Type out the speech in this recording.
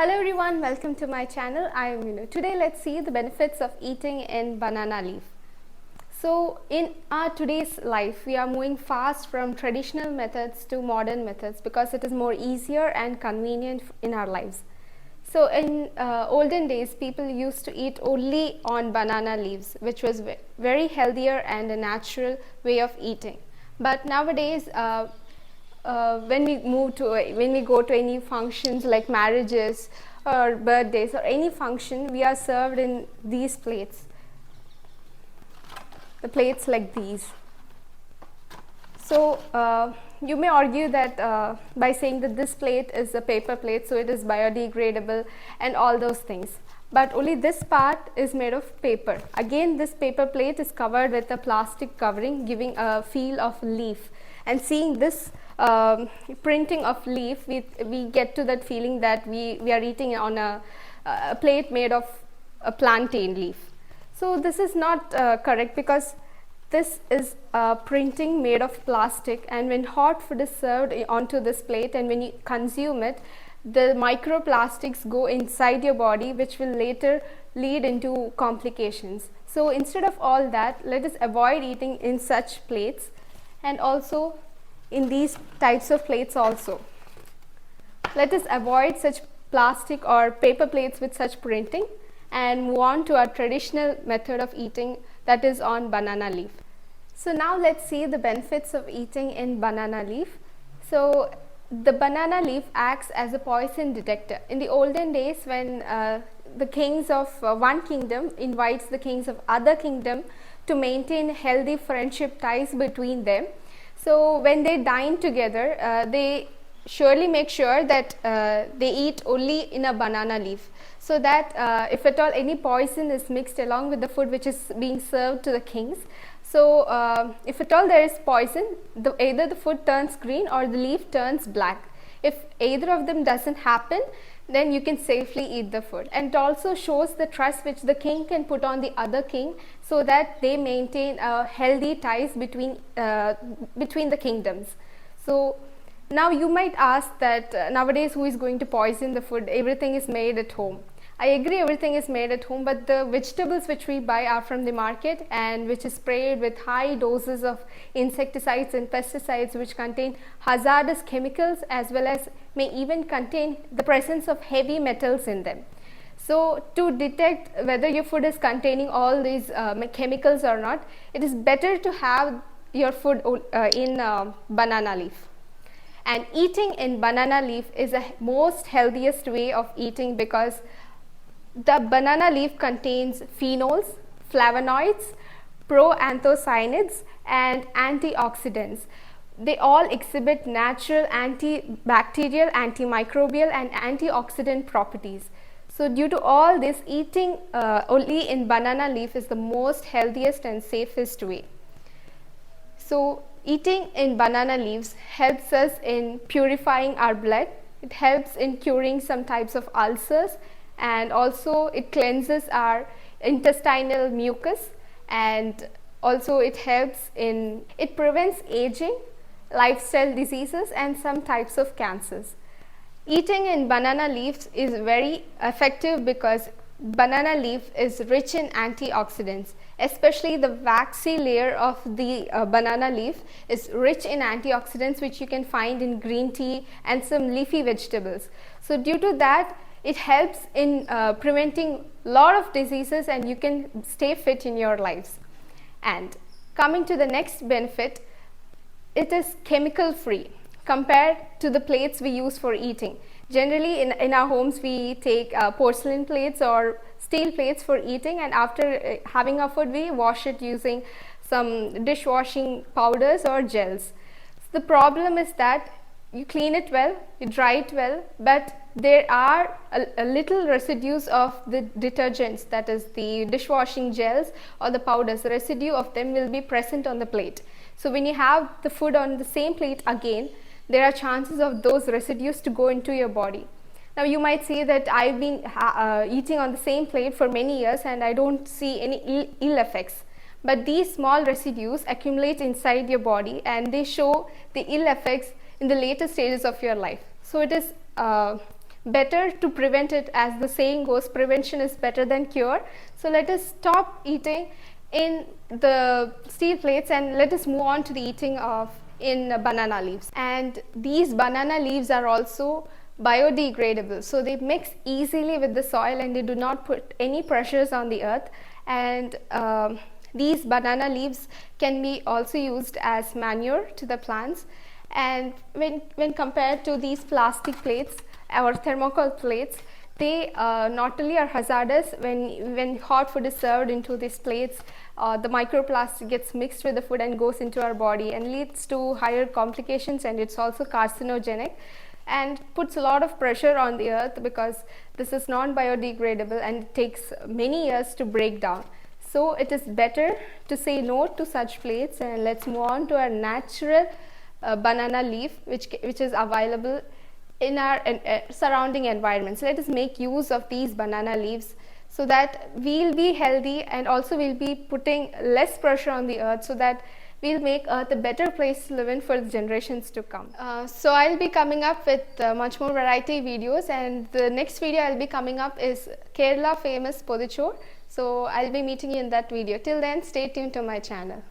Hello everyone, welcome to my channel. I am Minu. Today let's see the benefits of eating in banana leaf. So in our today's life, we are moving fast from traditional methods to modern methods because it is more easier and convenient in our lives. So in olden days, people used to eat only on banana leaves, which was very healthier and a natural way of eating. But nowadays, when we go to any functions like marriages or birthdays or any function, we are served in these plates, the plates like these. So you may argue that by saying that this plate is a paper plate, so it is biodegradable and all those things, but only this part is made of paper. Again, this paper plate is covered with a plastic covering, giving a feel of leaf, and seeing this printing of leaf, we get to that feeling that we are eating on a plate made of a plantain leaf. So this is not correct, because this is printing made of plastic, and when hot food is served onto this plate and when you consume it, the microplastics go inside your body, which will later lead into complications. So instead of all that, let us avoid eating in such plates, and also in these types of plates also. Let us avoid such plastic or paper plates with such printing and move on to our traditional method of eating, that is on banana leaf. So now let's see the benefits of eating in banana leaf. So the banana leaf acts as a poison detector. In the olden days, when the kings of one kingdom invites the kings of other kingdom to maintain healthy friendship ties between them, so when they dine together, they surely make sure that they eat only in a banana leaf, so that if at all any poison is mixed along with the food which is being served to the kings, so if at all there is poison, either the food turns green or the leaf turns black. If either of them doesn't happen, then you can safely eat the food. And it also shows the trust which the king can put on the other king, so that they maintain healthy ties between the kingdoms. So now you might ask that nowadays who is going to poison the food? Everything is made at home. I agree, everything is made at home, but the vegetables which we buy are from the market, and which is sprayed with high doses of insecticides and pesticides, which contain hazardous chemicals, as well as may even contain the presence of heavy metals in them. So to detect whether your food is containing all these chemicals or not, it is better to have your food in banana leaf. And eating in banana leaf is the most healthiest way of eating, because the banana leaf contains phenols, flavonoids, proanthocyanins and antioxidants. They all exhibit natural antibacterial, antimicrobial and antioxidant properties. So due to all this, eating only in banana leaf is the most healthiest and safest way. So eating in banana leaves helps us in purifying our blood. It helps in curing some types of ulcers, and also it cleanses our intestinal mucus, and also it prevents aging, lifestyle diseases and some types of cancers. Eating in banana leaves is very effective because banana leaf is rich in antioxidants, especially the waxy layer of the banana leaf is rich in antioxidants, which you can find in green tea and some leafy vegetables. So due to that, it helps in preventing a lot of diseases, and you can stay fit in your lives. And coming to the next benefit, it is chemical free compared to the plates we use for eating. Generally in our homes, we take porcelain plates or steel plates for eating, and after having our food, we wash it using some dishwashing powders or gels. So the problem is that you clean it well, you dry it well, but there are a little residues of the detergents, that is the dishwashing gels or the powders. The residue of them will be present on the plate. So when you have the food on the same plate again, there are chances of those residues to go into your body. Now you might say that I've been eating on the same plate for many years and I don't see any ill effects. But these small residues accumulate inside your body, and they show the ill effects in the later stages of your life. So it is better to prevent it. As the saying goes, prevention is better than cure. So let us stop eating in the steel plates and let us move on to the eating of in banana leaves. And these banana leaves are also biodegradable, so they mix easily with the soil and they do not put any pressures on the earth. And these banana leaves can be also used as manure to the plants. And when compared to these plastic plates or thermocol plates, they not only are hazardous. When hot food is served into these plates, the microplastic gets mixed with the food and goes into our body and leads to higher complications, and it's also carcinogenic and puts a lot of pressure on the earth because this is non-biodegradable and it takes many years to break down. So it is better to say no to such plates, and let's move on to our natural banana leaf which is available in our surrounding environment. So let us make use of these banana leaves so that we'll be healthy, and also we'll be putting less pressure on the earth, so that we'll make earth a better place to live in for the generations to come. So I'll be coming up with much more variety videos, and the next video I'll be coming up is Kerala famous Podichor. So I'll be meeting you in that video. Till then, stay tuned to my channel.